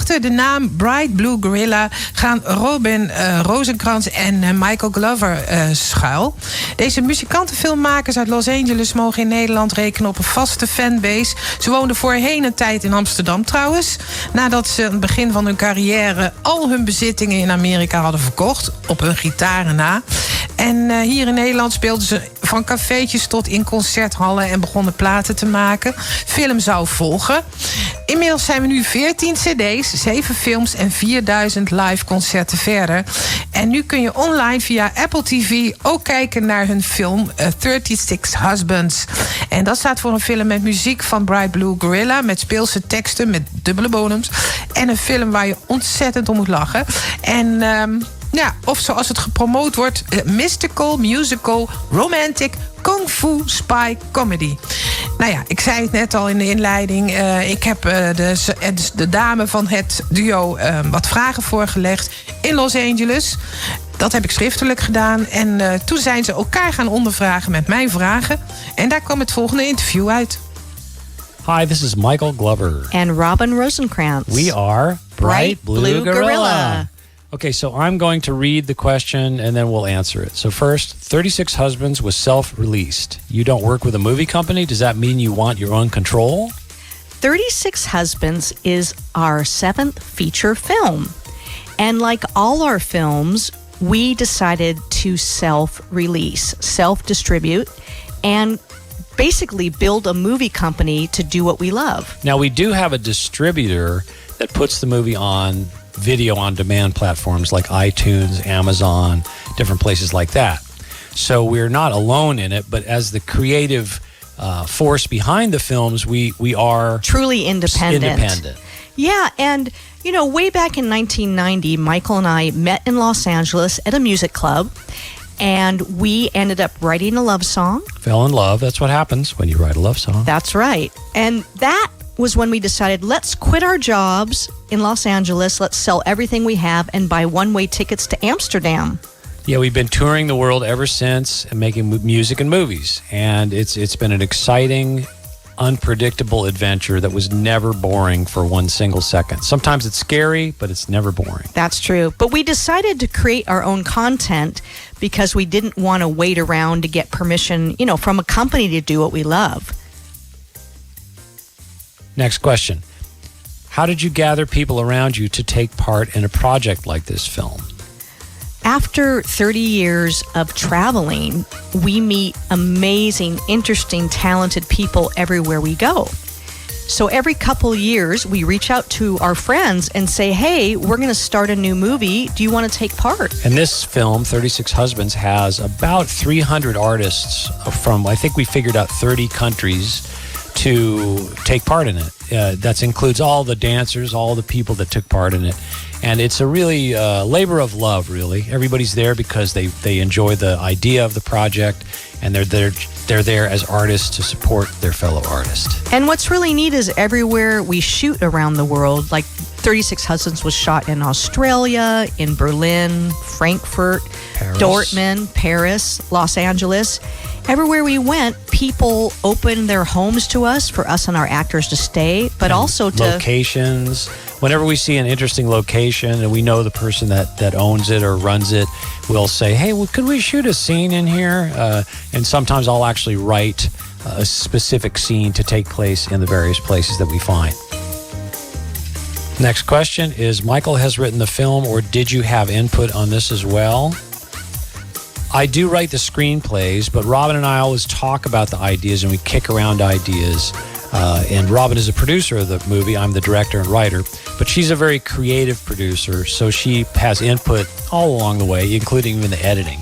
Achter de naam Bright Blue Gorilla gaan Robyn Rosenkrantz en Michael Glover schuil. Deze muzikantenfilmmakers uit Los Angeles mogen in Nederland rekenen op een vaste fanbase. Ze woonden voorheen een tijd in Amsterdam trouwens. Nadat ze aan het begin van hun carrière al hun bezittingen in Amerika hadden verkocht. Op hun gitaren na. En hier in Nederland speelden ze van cafeetjes tot in concerthallen en begonnen platen te maken. Film zou volgen. Inmiddels zijn we nu 14 cd's, 7 films en 4000 live concerten verder. En nu kun je online via Apple TV ook kijken naar hun film 36 Husbands. En dat staat voor een film met muziek van Bright Blue Gorilla, met speelse teksten, met dubbele bodems. En een film waar je ontzettend om moet lachen. En ja, of zoals het gepromoot wordt, mystical, musical, romantic, kung fu, spy, comedy. Nou ja, ik zei het net al in de inleiding. Ik heb de dame van het duo wat vragen voorgelegd in Los Angeles. Dat heb ik schriftelijk gedaan. En toen zijn ze elkaar gaan ondervragen met mijn vragen. En daar kwam het volgende interview uit. Hi, this is Michael Glover. And Robyn Rosenkrantz. We are Bright Blue Gorilla. Okay, so I'm going to read the question and then we'll answer it. So first, 36 Husbands was self-released. You don't work with a movie company? Does that mean you want your own control? 36 Husbands is our 7th feature film. And like all our films, we decided to self-release, self-distribute, and basically build a movie company to do what we love. Now, we do have a distributor that puts the movie on video on demand platforms like iTunes, Amazon, different places like that. So we're not alone in it, but as the creative force behind the films, we are truly independent. Yeah, and you know, way back in 1990, Michael and I met in Los Angeles at a music club, and we ended up writing a love song. Fell in love. That's what happens when you write a love song. That's right. And that was when we decided, let's quit our jobs in Los Angeles, let's sell everything we have and buy one-way tickets to Amsterdam. Yeah, we've been touring the world ever since and making music and movies. And it's been an exciting, unpredictable adventure that was never boring for one single second. Sometimes it's scary, but it's never boring. That's true. But we decided to create our own content because we didn't want to wait around to get permission, you know, from a company to do what we love. Next question. How did you gather people around you to take part in a project like this film? After 30 years of traveling, we meet amazing, interesting, talented people everywhere we go. So every couple years, we reach out to our friends and say, hey, we're going to start a new movie. Do you want to take part? And this film, 36 Husbands, has about 300 artists from, I think we figured out 30 countries to take part in it. That includes all the dancers, all the people that took part in it. And it's a really labor of love, really. Everybody's there because they enjoy the idea of the project, and they're there as artists to support their fellow artists. And what's really neat is everywhere we shoot around the world, like 36 Husbands was shot in Australia, in Berlin, Frankfurt, Paris. Dortmund, Paris, Los Angeles. Everywhere we went, people opened their homes to us for us and our actors to stay, but also to locations. Whenever we see an interesting location and we know the person that owns it or runs it, we'll say, hey, well, could we shoot a scene in here? And sometimes I'll actually write a specific scene to take place in the various places that we find. Next question is, Michael has written the film, or did you have input on this as well? I do write the screenplays, but Robyn and I always talk about the ideas and we kick around ideas. And Robyn is a producer of the movie. I'm the director and writer, but she's a very creative producer, so she has input all along the way, including even the editing.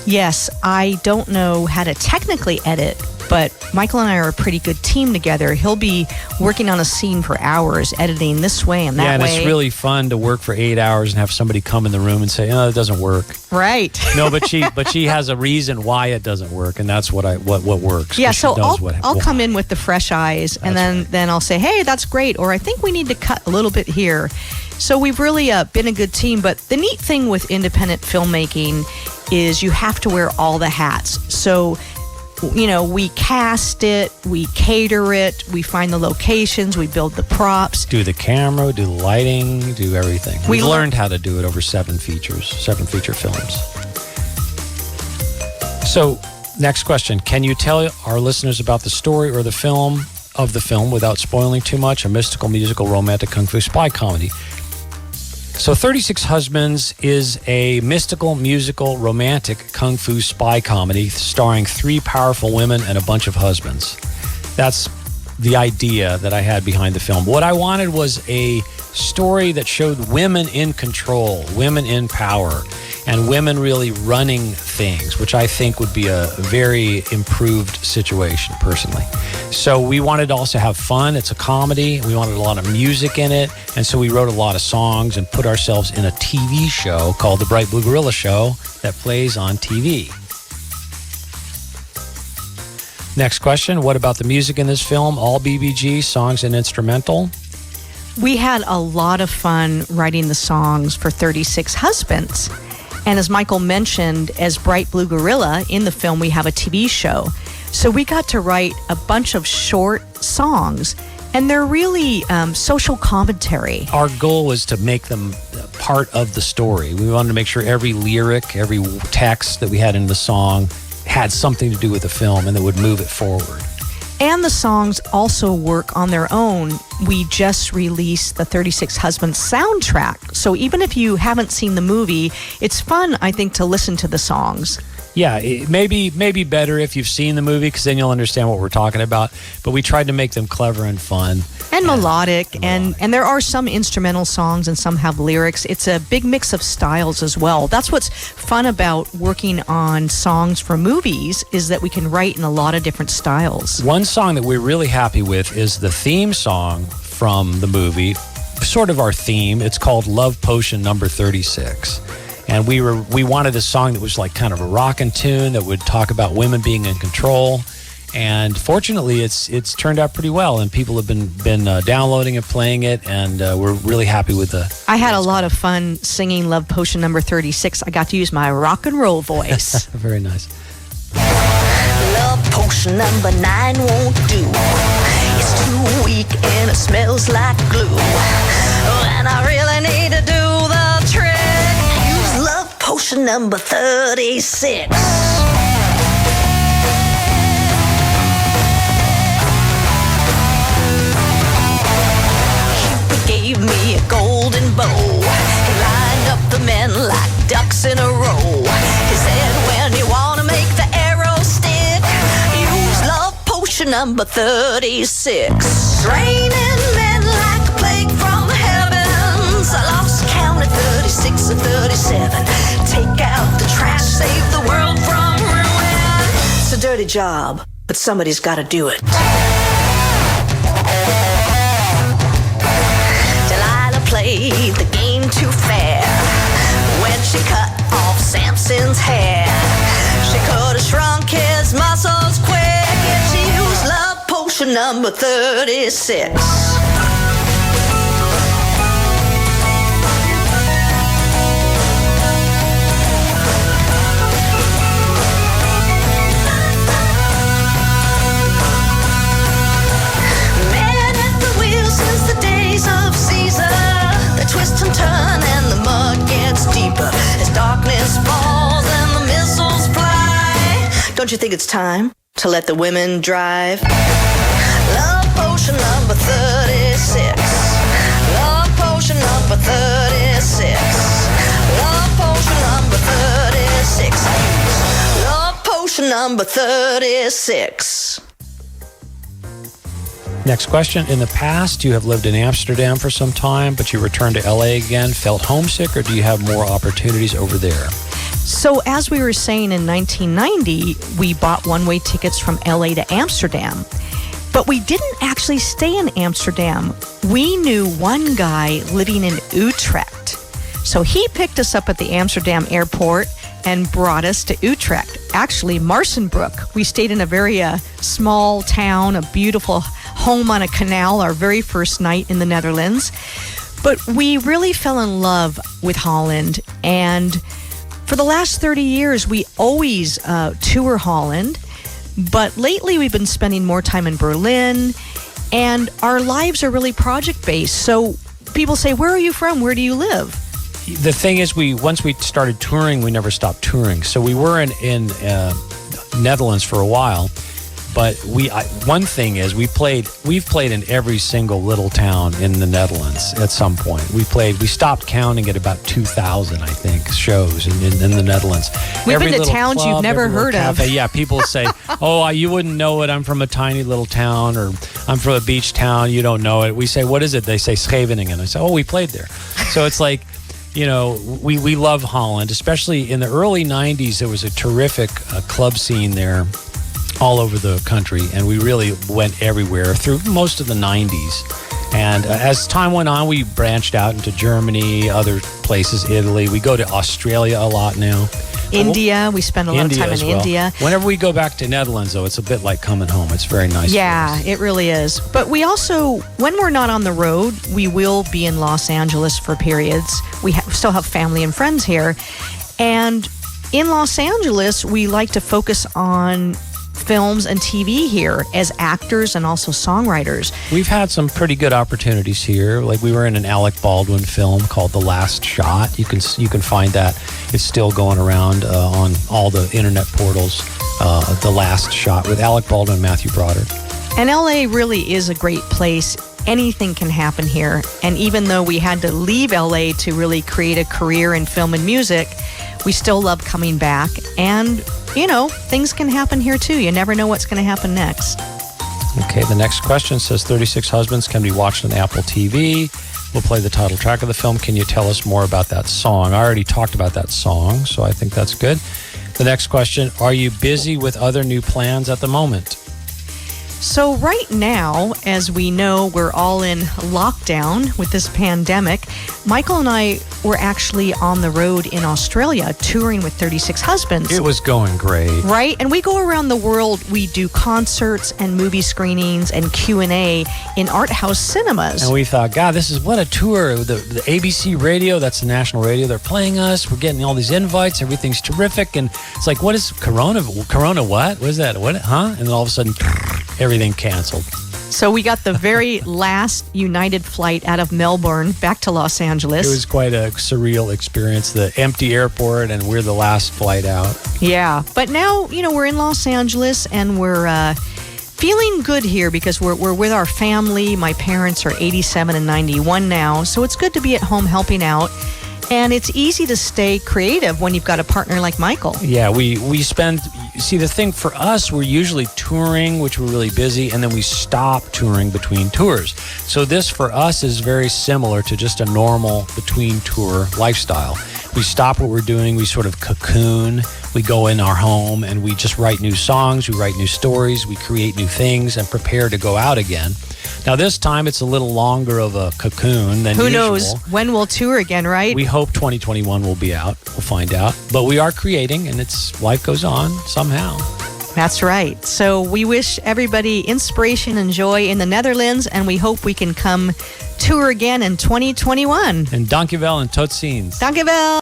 Yes, I don't know how to technically edit, but Michael and I are a pretty good team together. He'll be working on a scene for hours, editing this way and that way. Yeah, and it's really fun to work for 8 hours and have somebody come in the room and say, "Oh, it doesn't work." Right. No, but she has a reason why it doesn't work, and that's what works. Yeah, so I'll come in with the fresh eyes, and then I'll say, "Hey, that's great," or "I think we need to cut a little bit here." So we've really been a good team. But the neat thing with independent filmmaking is you have to wear all the hats. So we cast it, we cater it, we find the locations, we build the props. Do the camera, do the lighting, do everything. We We learned how to do it over 7 feature films. So, next question. Can you tell our listeners about the story or the film without spoiling too much? A mystical, musical, romantic, kung fu spy comedy. So 36 Husbands is a mystical, musical, romantic, kung fu spy comedy starring 3 powerful women and a bunch of husbands. That's the idea that I had behind the film. What I wanted was a story that showed women in control, women in power, and women really running things, which I think would be a very improved situation, personally. So we wanted to also have fun. It's a comedy. We wanted a lot of music in it. And so we wrote a lot of songs and put ourselves in a TV show called The Bright Blue Gorilla Show that plays on TV. Next question. What about the music in this film? All BBG, songs and instrumental? We had a lot of fun writing the songs for 36 Husbands. And as Michael mentioned, as Bright Blue Gorilla, in the film we have a TV show. So we got to write a bunch of short songs, and they're really social commentary. Our goal was to make them part of the story. We wanted to make sure every lyric, every text that we had in the song had something to do with the film and that would move it forward. And the songs also work on their own. We just released the 36 Husbands soundtrack. So even if you haven't seen the movie, it's fun, I think, to listen to the songs. Yeah, it may be better if you've seen the movie, because then you'll understand what we're talking about. But we tried to make them clever and fun. And melodic. And there are some instrumental songs and some have lyrics. It's a big mix of styles as well. That's what's fun about working on songs for movies, is that we can write in a lot of different styles. One song that we're really happy with is the theme song from the movie, sort of our theme. It's called Love Potion Number 36. And we wanted a song that was like kind of a rockin' tune that would talk about women being in control. And fortunately, it's turned out pretty well, and people have been downloading and playing it, and we're really happy with the. I had a lot of fun singing Love Potion Number 36. I got to use my rock and roll voice. Very nice. Love potion number 9 won't do. It's too weak and it smells like glue. And I really need to do the trick. Use love potion number 36. Cupid gave me a golden bow. He lined up the men like ducks in a row. He said, when you want to make the arrow stick, use love potion number 36. Raining men like a plague from the heavens. I lost count at 36 or 37. Take out the trash, save the world from ruin. It's a dirty job, but somebody's got to do it. Delilah played the game too fair. When she cut off Samson's hair, she could have shrunk his muscles quick if she used love potion number 36. Man at the wheel since the days of Caesar. They twist and turn and the mud gets deeper as darkness falls and the missiles fly. Don't you think it's time to let the women drive? Love potion number 36. Love potion number 36. Love potion number 36. Love potion number 36. Next question. In the past, you have lived in Amsterdam for some time, but you returned to LA again, felt homesick, or do you have more opportunities over there? So as we were saying, in 1990, we bought one-way tickets from LA to Amsterdam. But we didn't actually stay in Amsterdam. We knew one guy living in Utrecht. So he picked us up at the Amsterdam airport and brought us to Utrecht. Actually, Marsenbroek. We stayed in a very small town, a beautiful home on a canal, our very first night in the Netherlands. But we really fell in love with Holland. And for the last 30 years, we always tour Holland. But lately we've been spending more time in Berlin, and our lives are really project-based. So people say, where are you from? Where do you live? The thing is, once we started touring, we never stopped touring. So we were in Netherlands for a while, but one thing is we've played in every single little town in the Netherlands at some point. We stopped counting at about 2,000, I think, shows in the Netherlands. We've Every been to little towns club, you've never every little heard of. cafe. Yeah, people say, oh, you wouldn't know it. I'm from a tiny little town, or I'm from a beach town. You don't know it. We say, what is it? They say Scheveningen. I say, oh, we played there. So it's like, you know, we love Holland, especially in the early 90s. There was a terrific club scene there all over the country, and we really went everywhere through most of the 90s. And as time went on, we branched out into Germany, other places, Italy. We go to Australia a lot now. India, we spend a lot of time in India. Whenever we go back to Netherlands, though, it's a bit like coming home. It's very nice. Yeah, it really is. But we also, when we're not on the road, we will be in Los Angeles for periods. We still have family and friends here. And in Los Angeles, we like to focus on films and TV here as actors and also songwriters. We've had some pretty good opportunities here. Like we were in an Alec Baldwin film called The Last Shot. You can find that. It's still going around on all the internet portals. The Last Shot with Alec Baldwin and Matthew Broderick. And LA really is a great place. Anything can happen here. And even though we had to leave LA to really create a career in film and music, we still love coming back. And, you know, things can happen here too. You never know what's going to happen next. Okay, the next question says 36 Husbands can be watched on Apple TV. We'll play the title track of the film. Can you tell us more about that song? I already talked about that song, so I think that's good. The next question, are you busy with other new plans at the moment? So right now, as we know, we're all in lockdown with this pandemic. Michael and I were actually on the road in Australia touring with 36 Husbands. It was going great. Right? And we go around the world. We do concerts and movie screenings and Q&A in art house cinemas. And we thought, God, what a tour. The ABC radio, that's the national radio, they're playing us. We're getting all these invites. Everything's terrific. And it's like, what is Corona? Corona what? What is that? What? Huh? And then all of a sudden, everything canceled. So we got the very last United flight out of Melbourne back to Los Angeles. It was quite a surreal experience. The empty airport, and we're the last flight out. Yeah. But now, you know, we're in Los Angeles, and we're feeling good here because we're with our family. My parents are 87 and 91 now. So it's good to be at home helping out. And it's easy to stay creative when you've got a partner like Michael. Yeah, we spend... See, the thing for us, we're usually touring, which we're really busy, and then we stop touring between tours. So this, for us, is very similar to just a normal between-tour lifestyle. We stop what we're doing, we sort of cocoon, we go in our home, and we just write new songs, we write new stories, we create new things, and prepare to go out again. Now, this time, it's a little longer of a cocoon than usual. Who knows when we'll tour again, right? We hope 2021 will be out. We'll find out. But we are creating, and life goes on somehow. That's right. So we wish everybody inspiration and joy in the Netherlands, and we hope we can come tour again in 2021. And dankjewel en tot ziens. Dankjewel.